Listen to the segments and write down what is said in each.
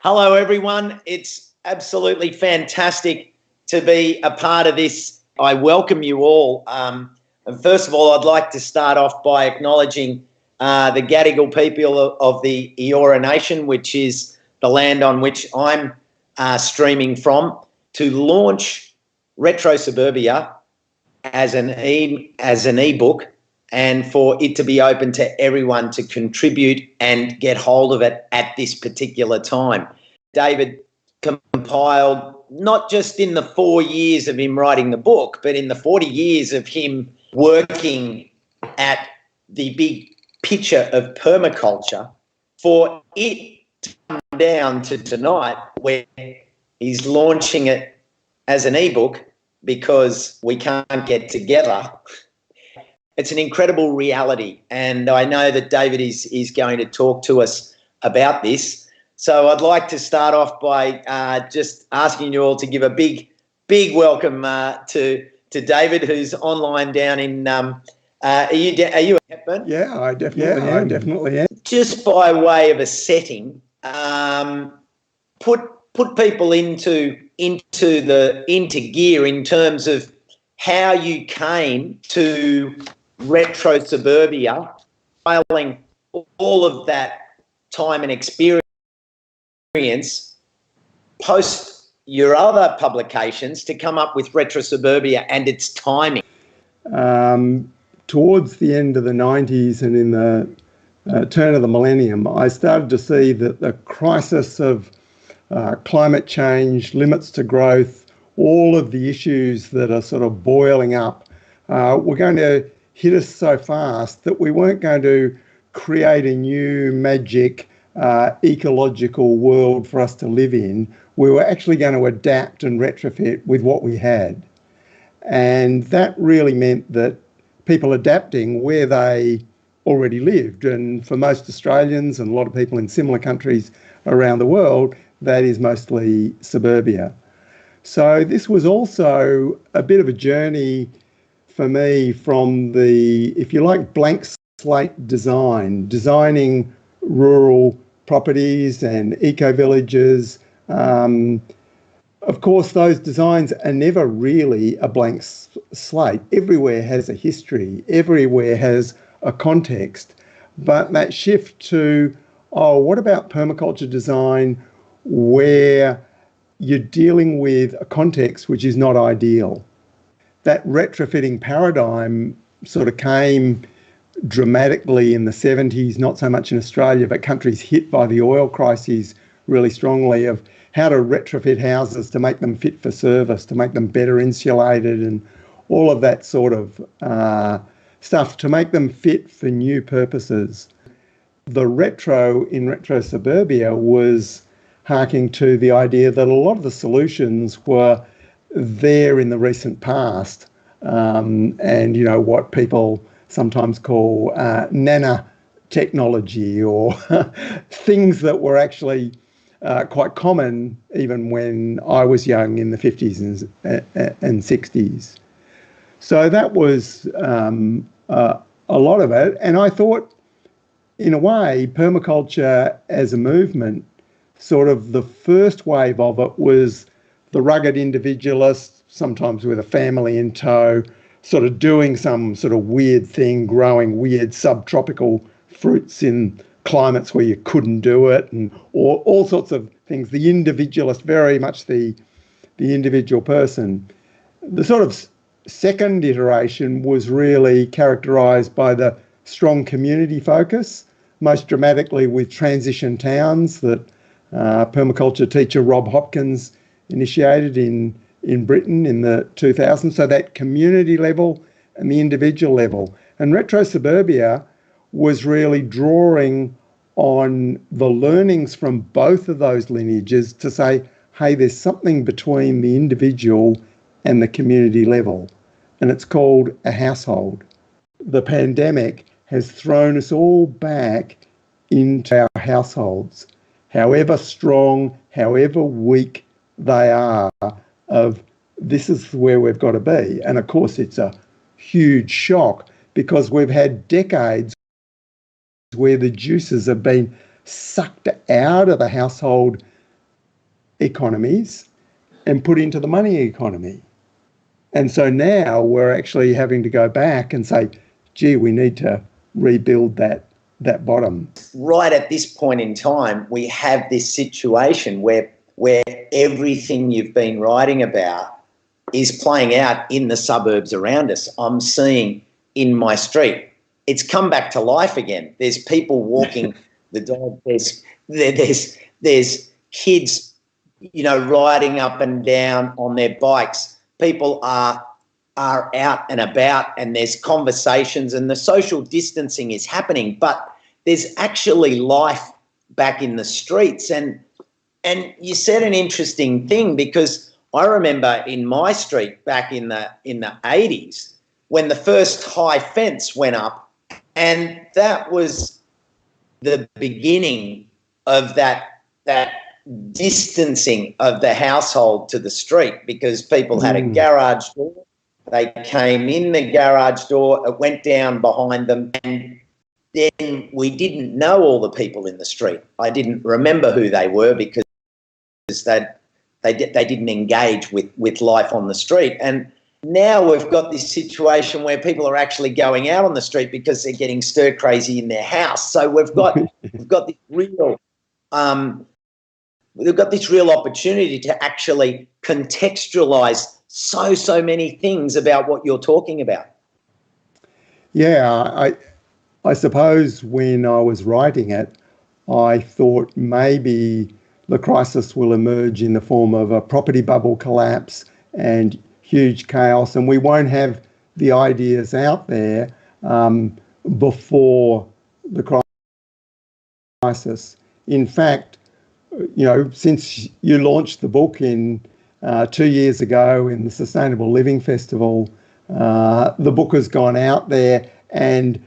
Hello, everyone. It's absolutely fantastic to be a part of this. I welcome you all. And first of all, I'd like to start off by acknowledging the Gadigal people of the Eora Nation, which is the land on which I'm streaming from, to launch RetroSuburbia as an ebook, and for it to be open to everyone to contribute and get hold of it at this particular time. David compiled, not just in the 4 years of him writing the book, but in the 40 years of him working at the big picture of permaculture, for it to come down to tonight where he's launching it as an ebook because we can't get together. It's an incredible reality, and I know that David is going to talk to us about this. So I'd like to start off by just asking you all to give a big welcome to David, who's online down in. Are you in Hepburn? Yeah, I definitely am. Just by way of a setting, put people into gear in terms of how you came to RetroSuburbia, filing all of that time and experience post your other publications to come up with RetroSuburbia and its timing. Towards the end of the 90s and in the turn of the millennium, I started to see that the crisis of climate change, limits to growth, all of the issues that are sort of boiling up were going to hit us so fast that we weren't going to create a new magic ecological world for us to live in. We were actually going to adapt and retrofit with what we had. And that really meant that people adapting where they already lived. And for most Australians and a lot of people in similar countries around the world, that is mostly suburbia. So this was also a bit of a journey for me from the, if you like, blank slate designing rural properties and eco-villages. Of course, those designs are never really a blank slate. Everywhere has a history, everywhere has a context. But that shift to, what about permaculture design where you're dealing with a context which is not ideal? That retrofitting paradigm sort of came dramatically in the 70s, not so much in Australia, but countries hit by the oil crises really strongly, of how to retrofit houses to make them fit for service, to make them better insulated, and all of that sort of stuff to make them fit for new purposes. The retro in RetroSuburbia was harking to the idea that a lot of the solutions were there in the recent past, and you know what people sometimes call nanotechnology, or things that were actually quite common even when I was young in the 50s and 60s. So that was a lot of it, and I thought, in a way, permaculture as a movement, sort of the first wave of it was the rugged individualist, sometimes with a family in tow, sort of doing some sort of weird thing, growing weird subtropical fruits in climates where you couldn't do it, and or all sorts of things. The individualist, very much the individual person. The sort of second iteration was really characterised by the strong community focus, most dramatically with transition towns that permaculture teacher Rob Hopkins initiated in Britain in the 2000s. So that community level and the individual level. And RetroSuburbia was really drawing on the learnings from both of those lineages to say, hey, there's something between the individual and the community level, and it's called a household. The pandemic has thrown us all back into our households, however strong, however weak they are, of this is where we've got to be. And of course, it's a huge shock because we've had decades where the juices have been sucked out of the household economies and put into the money economy. And so now we're actually having to go back and say, gee, we need to rebuild that bottom. Right at this point in time, we have this situation where everything you've been writing about is playing out in the suburbs around us. I'm seeing in my street, it's come back to life again. There's people walking the dog. There's kids, riding up and down on their bikes. People are out and about, and there's conversations, and the social distancing is happening, but there's actually life back in the streets. And you said an interesting thing, because I remember in my street back in the 80s when the first high fence went up, and that was the beginning of that distancing of the household to the street, because people had a garage door. They came in the garage door, it went down behind them, and then we didn't know all the people in the street. I didn't remember who they were because they didn't engage with life on the street. And now we've got this situation where people are actually going out on the street because they're getting stir crazy in their house. So we've got this real opportunity to actually contextualize so many things about what you're talking about. Yeah, I suppose when I was writing it, I thought maybe the crisis will emerge in the form of a property bubble collapse and huge chaos, and we won't have the ideas out there before the crisis. In fact, since you launched the book in 2 years ago in the Sustainable Living Festival, the book has gone out there and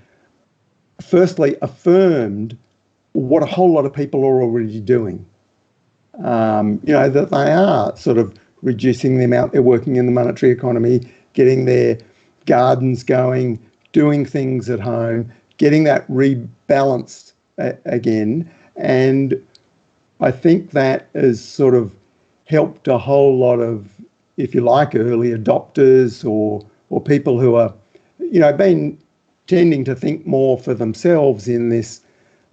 firstly affirmed what a whole lot of people are already doing. That they are sort of reducing the amount they're working in the monetary economy, getting their gardens going, doing things at home, getting that rebalanced again. And I think that has sort of helped a whole lot of, if you like, early adopters or people who are, been tending to think more for themselves in this,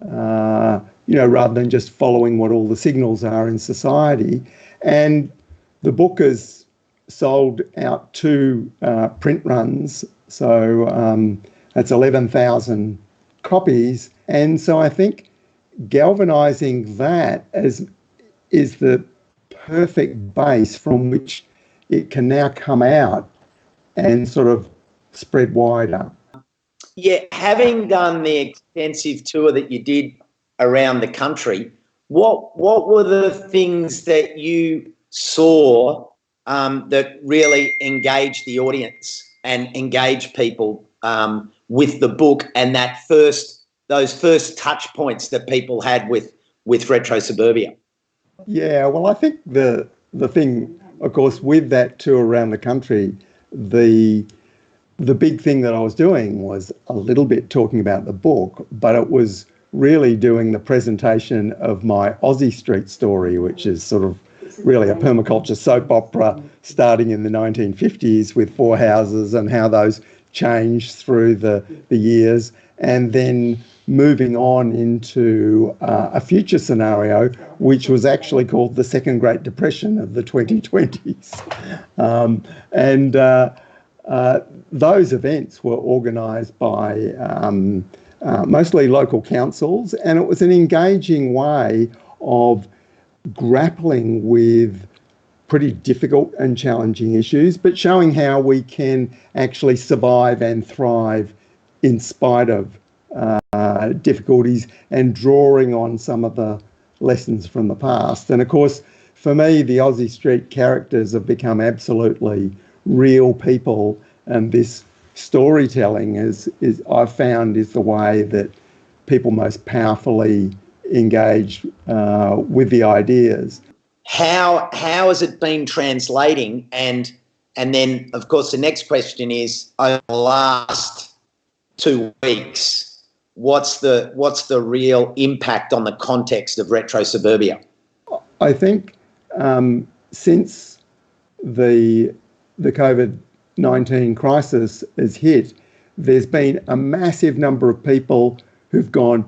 rather than just following what all the signals are in society. And the book has sold out 2 print runs, so that's 11,000 copies. And so I think galvanising that is the perfect base from which it can now come out and sort of spread wider. Yeah, having done the extensive tour that you did around the country, what were the things that you saw that really engaged the audience and engaged people with the book, and those first touch points that people had with RetroSuburbia? Yeah, well, I think the thing, of course, with that tour around the country, the big thing that I was doing was a little bit talking about the book, but it was really doing the presentation of my Aussie Street story, which is sort of really a permaculture soap opera starting in the 1950s with 4 houses and how those changed through the years, and then moving on into a future scenario, which was actually called the Second Great Depression of the 2020s. Those events were organised by mostly local councils, and it was an engaging way of grappling with pretty difficult and challenging issues, but showing how we can actually survive and thrive in spite of difficulties, and drawing on some of the lessons from the past. And of course, for me, the Aussie Street characters have become absolutely real people, and this storytelling is I've found is the way that people most powerfully engage with the ideas. How has it been translating? And then, of course, the next question is, over the last 2 weeks, what's the real impact on the context of RetroSuburbia? I think since the COVID-19 crisis has hit, there's been a massive number of people who've gone,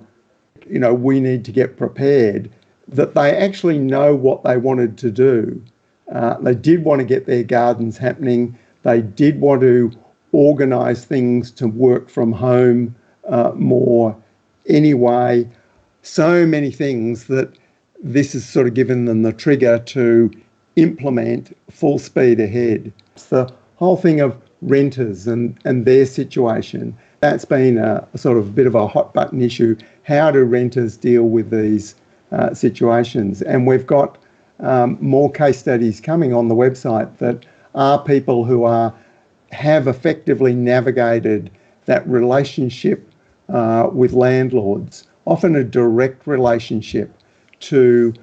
we need to get prepared, that they actually know what they wanted to do. They did want to get their gardens happening. They did want to organise things to work from home more anyway. So many things that this has sort of given them the trigger to implement full speed ahead. It's the whole thing of renters and their situation. That's been a sort of bit of a hot button issue. How do renters deal with these situations? And we've got more case studies coming on the website that are people who have effectively navigated that relationship with landlords, often a direct relationship, to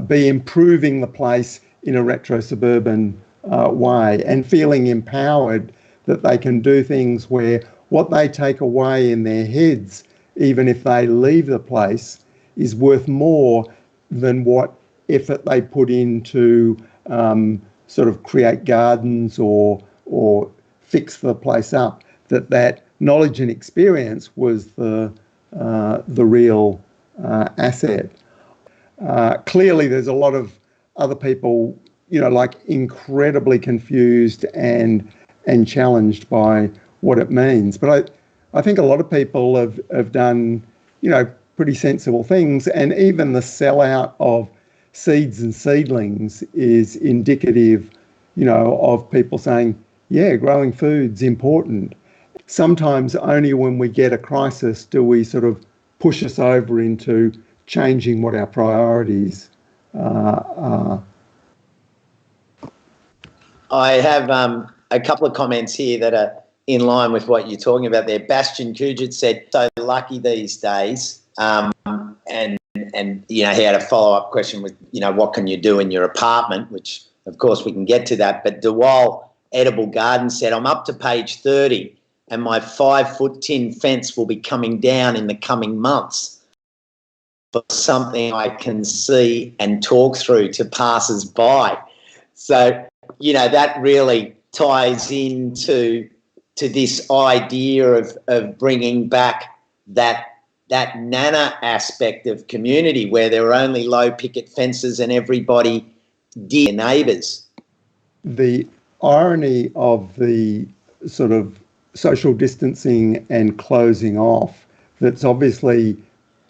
be improving the place in a retro-suburban way and feeling empowered that they can do things where what they take away in their heads, even if they leave the place, is worth more than what effort they put into sort of create gardens or fix the place up. That knowledge and experience was the real asset. Clearly, there's a lot of other people, incredibly confused and challenged by what it means. But I think a lot of people have done, pretty sensible things, and even the sellout of seeds and seedlings is indicative, of people saying, yeah, growing food's important. Sometimes only when we get a crisis do we sort of push us over into changing what our priorities are. I have a couple of comments here that are in line with what you're talking about there. Bastian Kujit said, so lucky these days. And he had a follow-up question with, what can you do in your apartment, which, of course, we can get to that. But Dewal Edible Garden said, I'm up to page 30 and my 5-foot tin fence will be coming down in the coming months for something I can see and talk through to passers-by. So, that really ties into this idea of bringing back that nana aspect of community where there were only low picket fences and everybody dear neighbours. The irony of the sort of social distancing and closing off that's obviously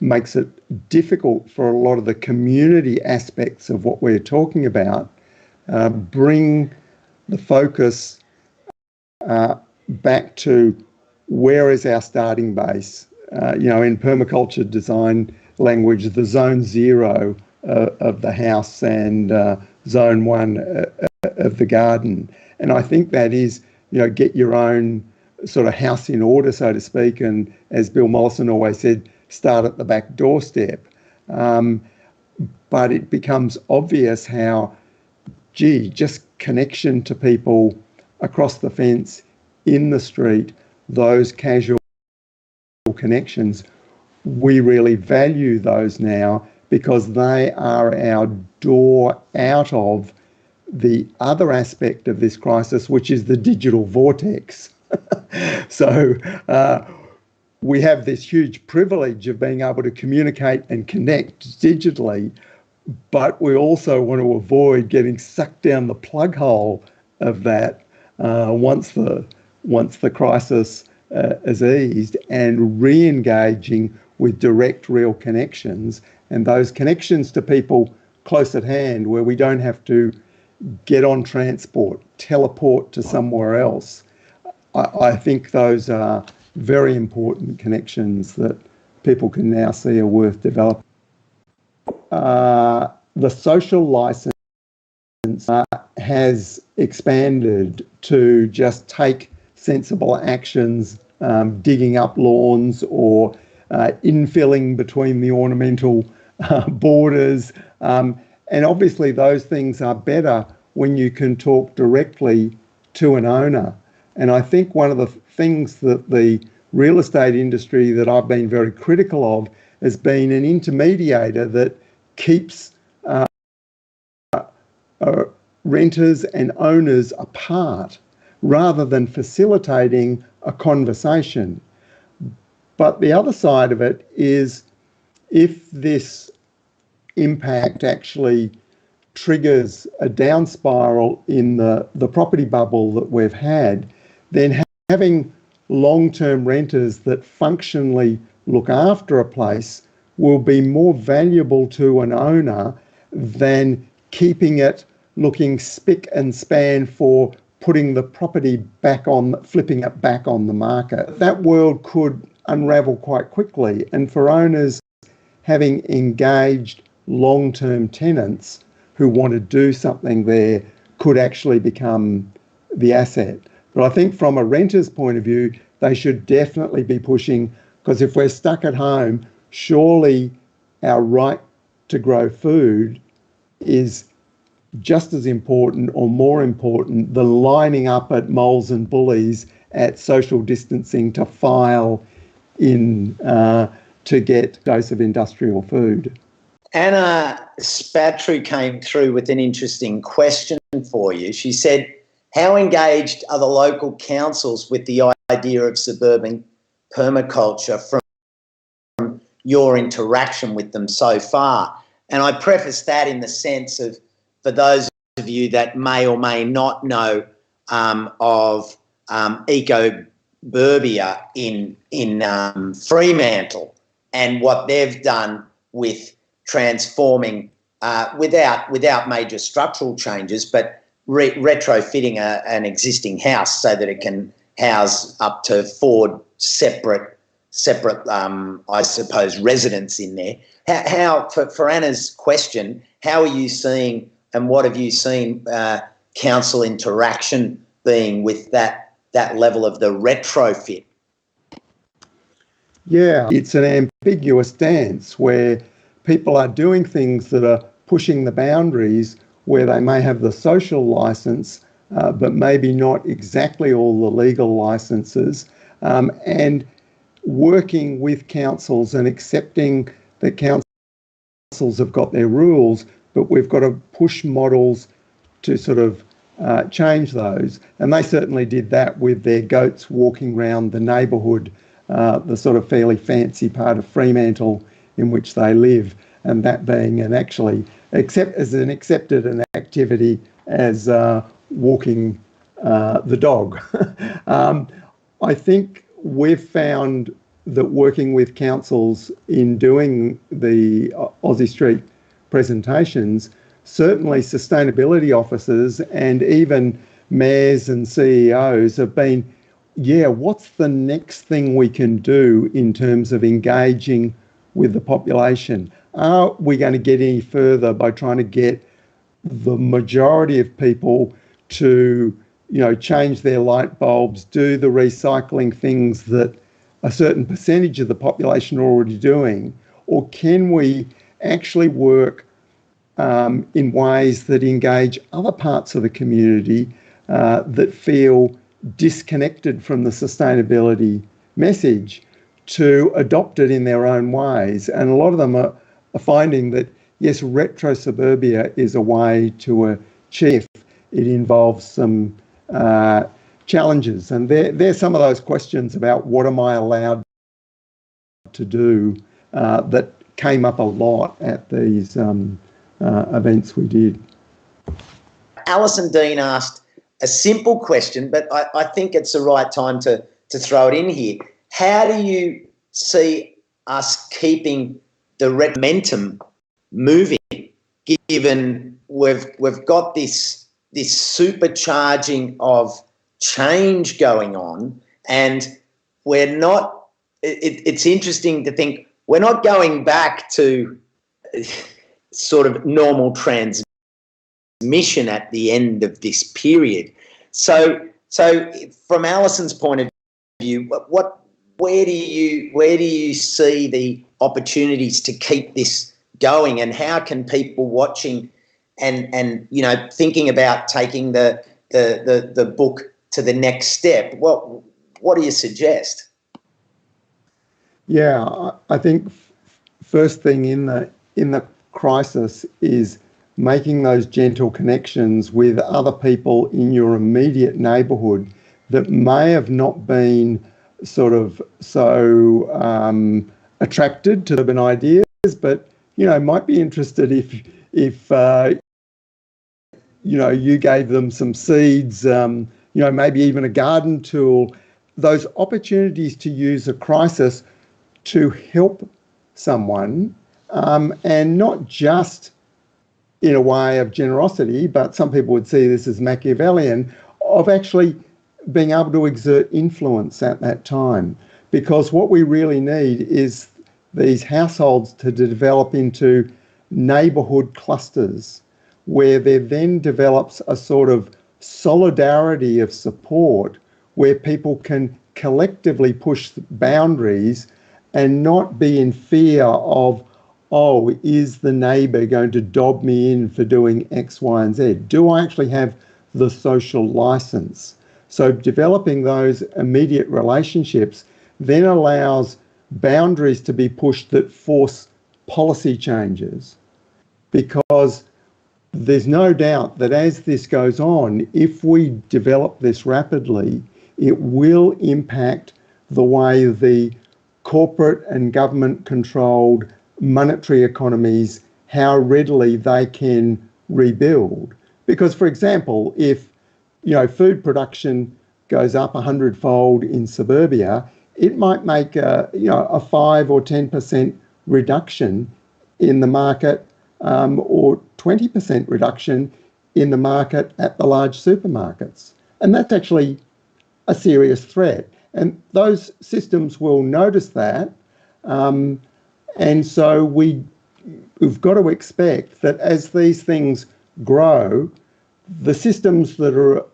makes it difficult for a lot of the community aspects of what we're talking about, bring the focus back to where is our starting base. In permaculture design language, the zone 0 of the house and zone 1 of the garden. And I think that is, get your own sort of house in order, so to speak. And as Bill Mollison always said, start at the back doorstep. But it becomes obvious how, just connection to people across the fence, in the street, those casual connections, we really value those now because they are our door out of the other aspect of this crisis, which is the digital vortex. So we have this huge privilege of being able to communicate and connect digitally, but we also want to avoid getting sucked down the plug hole of that once the crisis is eased, and re-engaging with direct, real connections, and those connections to people close at hand where we don't have to get on transport, teleport to somewhere else. I think those are very important connections that people can now see are worth developing. The social license has expanded to just take sensible actions, digging up lawns or infilling between the ornamental borders. And obviously those things are better when you can talk directly to an owner. And I think one of the things that the real estate industry that I've been very critical of has been an intermediator that keeps renters and owners apart rather than facilitating a conversation. But the other side of it is, if this impact actually triggers a down spiral in the property bubble that we've had, then having long-term renters that functionally look after a place will be more valuable to an owner than keeping it looking spick and span for putting the property back on, flipping it back on the market. That world could unravel quite quickly, and for owners, having engaged long-term tenants who want to do something there could actually become the asset. But I think from a renter's point of view, they should definitely be pushing, because if we're stuck at home, surely our right to grow food is just as important or more important than lining up at Moles and Bullies at social distancing to file in to get a dose of industrial food. Anna Spatru came through with an interesting question for you. She said, how engaged are the local councils with the idea of suburban permaculture from your interaction with them so far? And I preface that in the sense of, for those of you that may or may not know of RetroSuburbia in Fremantle and what they've done with transforming without major structural changes, but retrofitting an existing house so that it can house up to 4 separate I suppose residents in there. How for Anna's question, how are you seeing and what have you seen council interaction being with that level of the retrofit? Yeah, it's an ambiguous dance where people are doing things that are pushing the boundaries, where they may have the social license, but maybe not exactly all the legal licenses, and working with councils and accepting that councils have got their rules, but we've got to push models to sort of change those. And they certainly did that with their goats walking around the neighbourhood, the sort of fairly fancy part of Fremantle in which they live, and that being an accepted an activity as walking the dog. I think we've found that working with councils in doing the Aussie Street presentations, certainly sustainability officers and even mayors and CEOs have been, what's the next thing we can do in terms of engaging with the population? Are we going to get any further by trying to get the majority of people to, change their light bulbs, do the recycling things that a certain percentage of the population are already doing? Or can we actually work in ways that engage other parts of the community that feel disconnected from the sustainability message to adopt it in their own ways? And a lot of them are finding that, yes, RetroSuburbia is a way to achieve. It involves some challenges. And there's some of those questions about what am I allowed to do that came up a lot at these events we did. Alison Dean asked a simple question, but I think it's the right time to throw it in here. How do you see us keeping the Mentum moving, given we've got this supercharging of change going on, and we're not, it's interesting to think we're not going back to sort of normal transmission at the end of this period. So from Alison's point of view, where do you see the opportunities to keep this going, and how can people watching and thinking about taking the book to the next step, what do you suggest? Yeah, I think first thing in the crisis is making those gentle connections with other people in your immediate neighbourhood that may have not been sort of so attracted to urban ideas, but, might be interested if you gave them some seeds, maybe even a garden tool, those opportunities to use a crisis to help someone, and not just in a way of generosity, but some people would see this as Machiavellian, of actually being able to exert influence at that time. Because what we really need is these households to develop into neighbourhood clusters where there then develops a sort of solidarity of support where people can collectively push boundaries and not be in fear of, oh, is the neighbour going to dob me in for doing X, Y, and Z? Do I actually have the social licence? So developing those immediate relationships then allows boundaries to be pushed that force policy changes, because there's no doubt that as this goes on, if we develop this rapidly, it will impact the way the corporate and government-controlled monetary economies, how readily they can rebuild. Because, for example, if food production goes up 100-fold in suburbia, it might make a 5 or 10% reduction in the market, or 20% reduction in the market at the large supermarkets. And that's actually a serious threat. And those systems will notice that. And so we've got to expect that as these things grow, the systems that are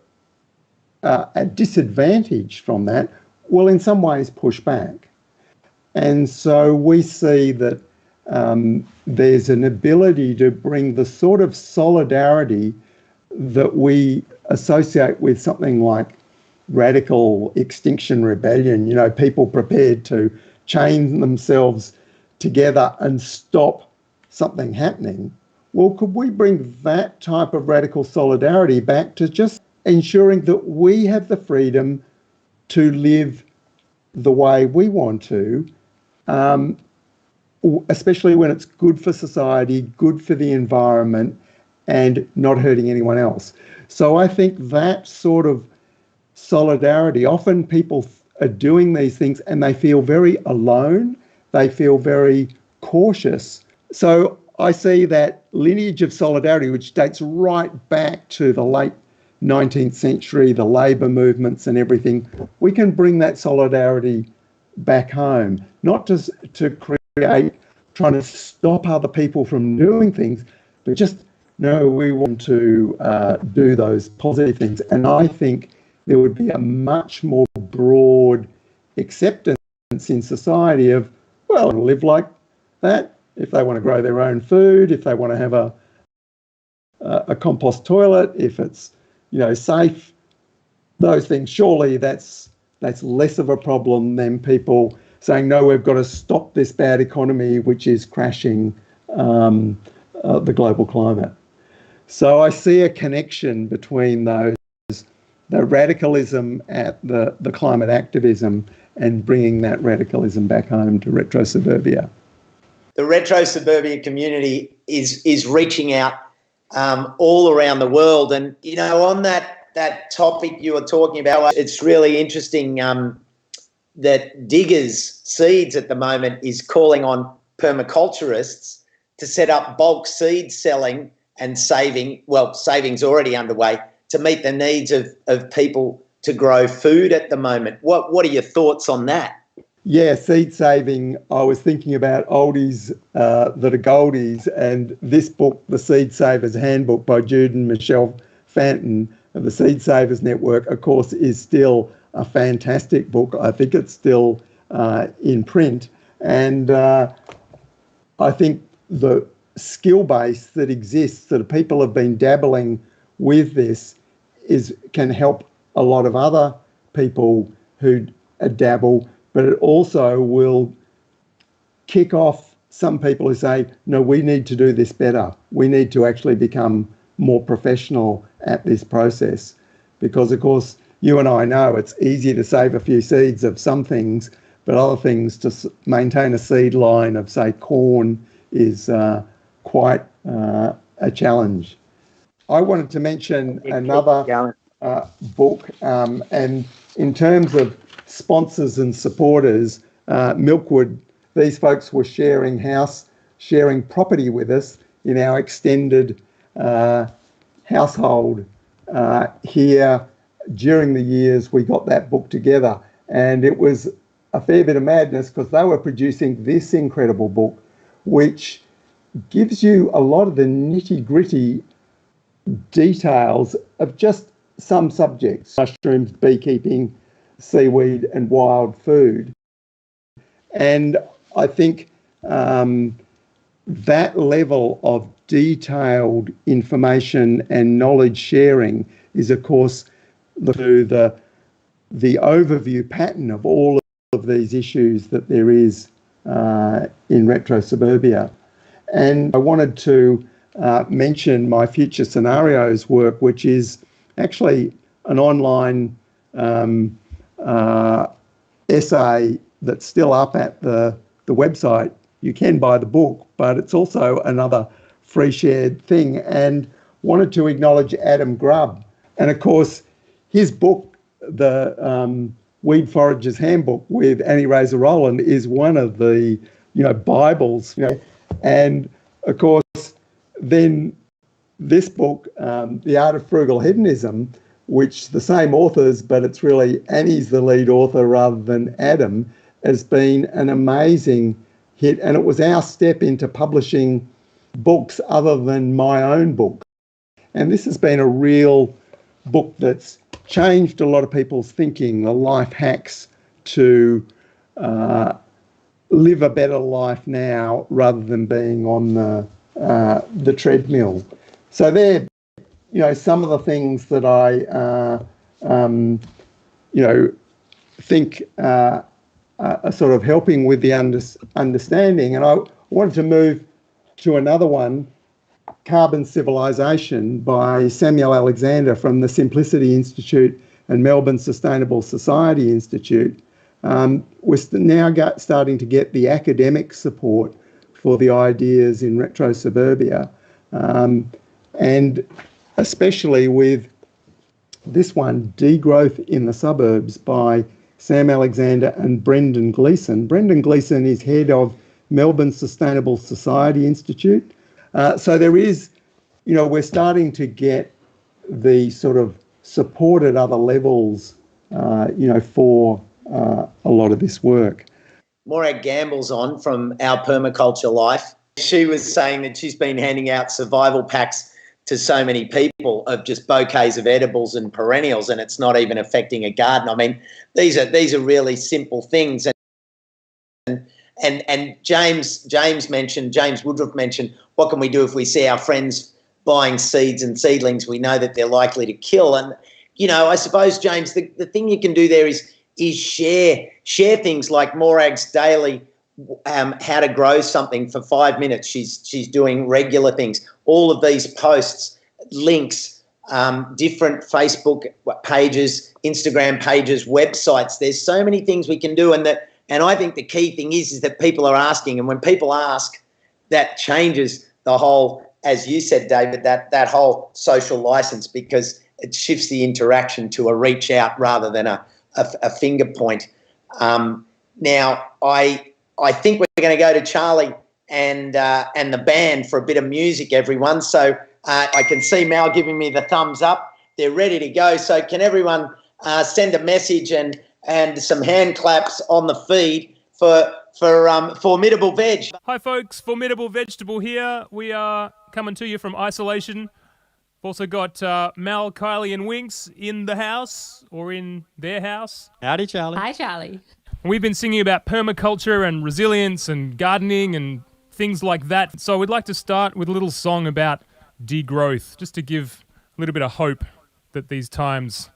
at disadvantage from that will in some ways push back. And so we see that there's an ability to bring the sort of solidarity that we associate with something like radical extinction rebellion, people prepared to chain themselves together and stop something happening. Well, could we bring that type of radical solidarity back to just ensuring that we have the freedom to live the way we want to, especially when it's good for society, good for the environment, and not hurting anyone else. So I think that sort of solidarity, often people are doing these things and they feel very alone, they feel very cautious. So I see that lineage of solidarity, which dates right back to the late 19th century, the labour movements and everything. We can bring that solidarity back home, not just to create, trying to stop other people from doing things, but just, no, we want to do those positive things. And I think there would be a much more broad acceptance in society of, well, live like that. If they want to grow their own food, if they want to have a compost toilet, if it's safe, those things, surely that's less of a problem than people saying, no, we've got to stop this bad economy which is crashing the global climate. So I see a connection between those, the radicalism at the climate activism and bringing that radicalism back home to RetroSuburbia. The RetroSuburbia community is reaching out all around the world. And, on that topic you were talking about, it's really interesting that Diggers Seeds at the moment is calling on permaculturists to set up bulk seed selling and saving's already underway to meet the needs of people to grow food at the moment. What are your thoughts on that? Yeah, seed saving, I was thinking about oldies that are goldies, and this book, The Seed Savers Handbook by Jude and Michelle Fanton of the Seed Savers Network, of course, is still a fantastic book. I think it's still in print. And I think the skill base that exists, that people have been dabbling with this, can help a lot of other people who dabble, but it also will kick off some people who say, no, we need to do this better. We need to actually become more professional at this process. Because, of course, you and I know it's easier to save a few seeds of some things, but other things, to maintain a seed line of, say, corn is quite a challenge. I wanted to mention another book, and in terms of sponsors and supporters, Milkwood, these folks were sharing property with us in our extended household here. During the years we got that book together, and it was a fair bit of madness because they were producing this incredible book, which gives you a lot of the nitty-gritty details of just some subjects: mushrooms, beekeeping, seaweed, and wild food. And I think that level of detailed information and knowledge sharing is, of course, to the overview pattern of all of these issues that there is in RetroSuburbia. And I wanted to mention my Future Scenarios work, which is actually an online essay that's still up at the website. You can buy the book, but it's also another free shared thing. And wanted to acknowledge Adam Grubb. And of course, his book, the Weed Forager's Handbook with Annie Razor Rowland, is one of the Bibles. And of course, then this book, The Art of Frugal Hedonism, which the same authors, but it's really Annie's the lead author rather than Adam, has been an amazing hit. And it was our step into publishing books other than my own book. And this has been a real book that's changed a lot of people's thinking, the life hacks to live a better life now rather than being on the treadmill. So they're, some of the things that I, think are sort of helping with the understanding. And I wanted to move to another one, Carbon Civilization by Samuel Alexander from the Simplicity Institute and Melbourne Sustainable Society Institute. We're now starting to get the academic support for the ideas in RetroSuburbia, and especially with this one, Degrowth in the Suburbs by Sam Alexander and Brendan Gleeson. Brendan Gleeson is head of Melbourne Sustainable Society Institute. So there is, we're starting to get the sort of support at other levels, for a lot of this work. Morag Gamble's on from Our Permaculture Life. She was saying that she's been handing out survival packs to so many people of just bouquets of edibles and perennials, and it's not even affecting a garden. I mean, these are really simple things. And James Woodruff mentioned, what can we do if we see our friends buying seeds and seedlings we know that they're likely to kill? And, I suppose, James, the thing you can do there is share things like Morag's daily how to grow something for 5 minutes. She's doing regular things. All of these posts, links, different Facebook pages, Instagram pages, websites. There's so many things we can do, and I think the key thing is that people are asking, and when people ask, that changes the whole, as you said, David, that whole social license, because it shifts the interaction to a reach out rather than a finger point. Now, I think we're going to go to Charlie and the band for a bit of music, everyone. So I can see Mal giving me the thumbs up. They're ready to go. So can everyone send a message and some hand claps on the feed for Formidable Veg. Hi folks, Formidable Vegetable here. We are coming to you from isolation. We've also got Mal, Kylie and Winks in the house, or in their house. Howdy, Charlie. Hi, Charlie. We've been singing about permaculture and resilience and gardening and things like that. So we'd like to start with a little song about degrowth, just to give a little bit of hope that these times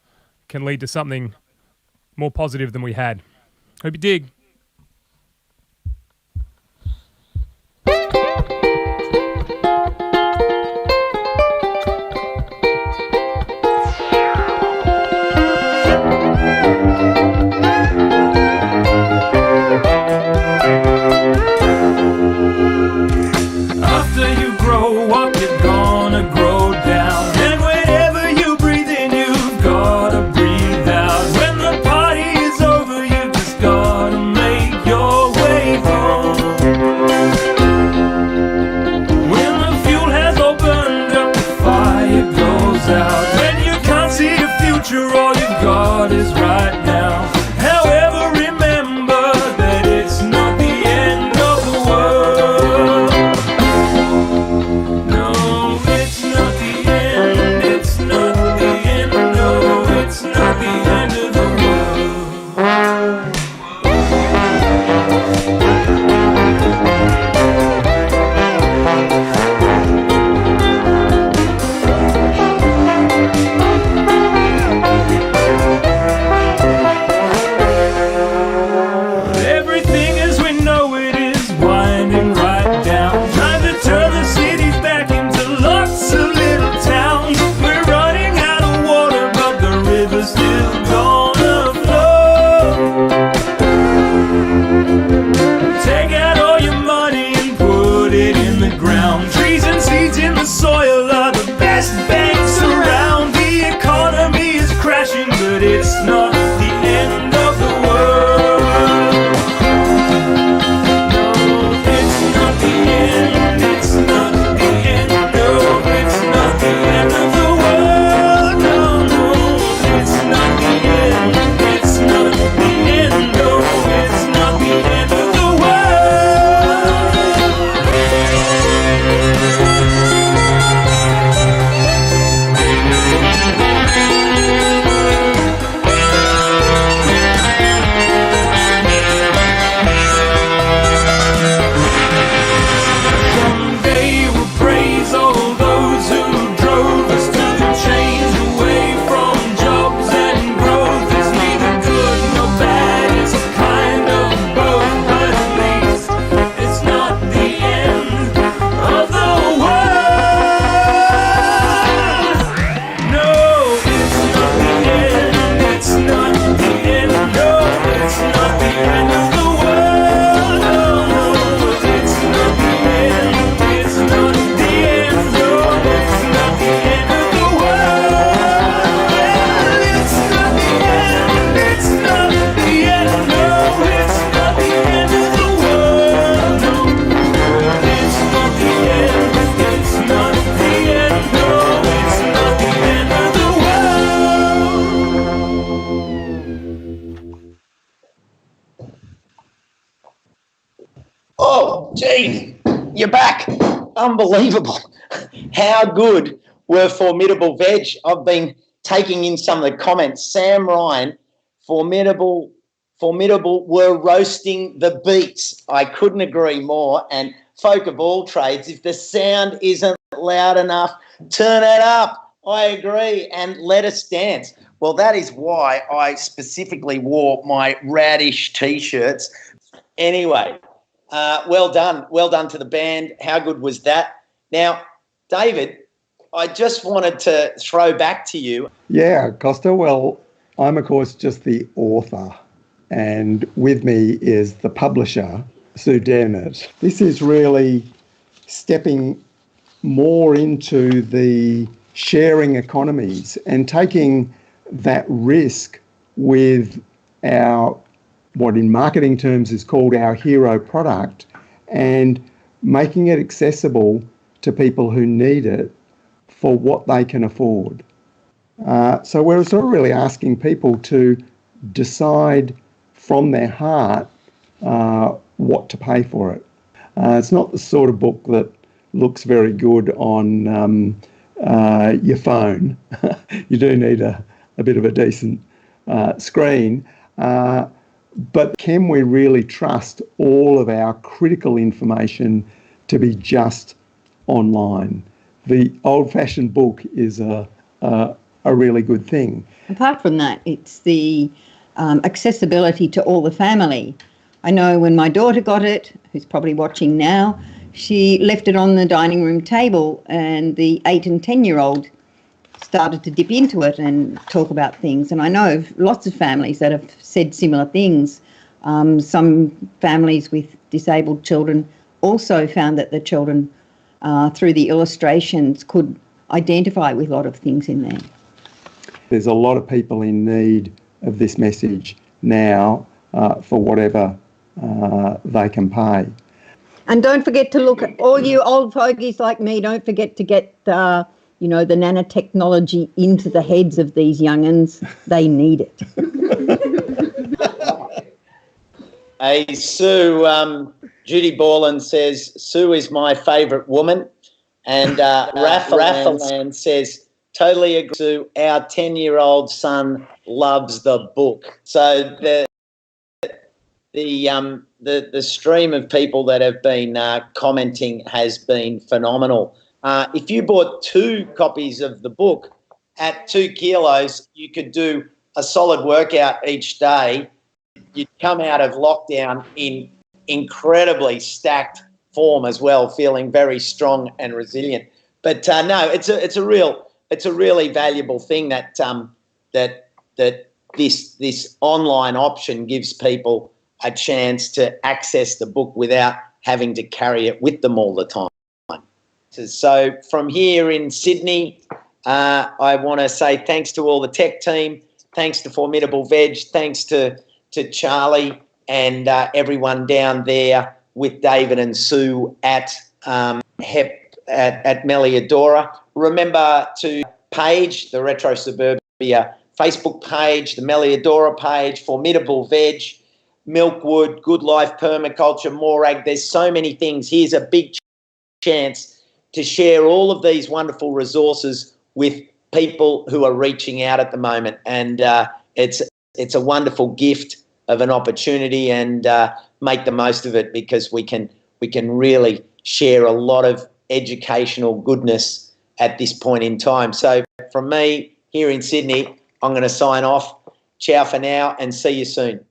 can lead to something more positive than we had. Hope you dig. You're back. Unbelievable. How good were Formidable Veg? I've been taking in some of the comments. Sam Ryan, Formidable were roasting the beats. I couldn't agree more. And folk of all trades, if the sound isn't loud enough, turn it up. I agree. And let us dance. Well, that is why I specifically wore my radish T-shirts. Anyway, well done. Well done to the band. How good was that? Now, David, I just wanted to throw back to you. Yeah, Costa. Well, I'm, of course, just the author. And with me is the publisher, Sue Dennett. This is really stepping more into the sharing economies and taking that risk with our, what in marketing terms is called our hero product, and making it accessible to people who need it for what they can afford. So we're sort of really asking people to decide from their heart what to pay for it. It's not the sort of book that looks very good on your phone. You do need a bit of a decent screen. But can we really trust all of our critical information to be just online? The old-fashioned book is a really good thing. Apart from that, it's the accessibility to all the family. I know when my daughter got it, who's probably watching now, she left it on the dining room table, and the 8 and 10-year-old started to dip into it and talk about things. And I know of lots of families that have said similar things. Some families with disabled children also found that the children, through the illustrations, could identify with a lot of things in there. There's a lot of people in need of this message now for whatever they can pay. And don't forget to look at all you old fogies like me. Don't forget to get the nanotechnology into the heads of these young'uns. They need it. Hey, Sue, Judy Borland says, Sue is my favourite woman. And Raffaland says, totally agree, Sue, our 10-year-old son loves the book. So the stream of people that have been commenting has been phenomenal. If you bought 2 copies of the book at 2 kilos, you could do a solid workout each day. You'd come out of lockdown in incredibly stacked form as well, feeling very strong and resilient. But no, it's a really valuable thing that this online option gives people a chance to access the book without having to carry it with them all the time. So from here in Sydney, I want to say thanks to all the tech team, thanks to Formidable Veg, thanks to Charlie and everyone down there with David and Sue at Meliadora. Remember to page, the RetroSuburbia Facebook page, the Meliadora page, Formidable Veg, Milkwood, Good Life Permaculture, Morag. There's so many things. Here's a big chance to share all of these wonderful resources with people who are reaching out at the moment. And it's a wonderful gift of an opportunity, and make the most of it, because we can really share a lot of educational goodness at this point in time. So from me here in Sydney, I'm going to sign off. Ciao for now, and see you soon.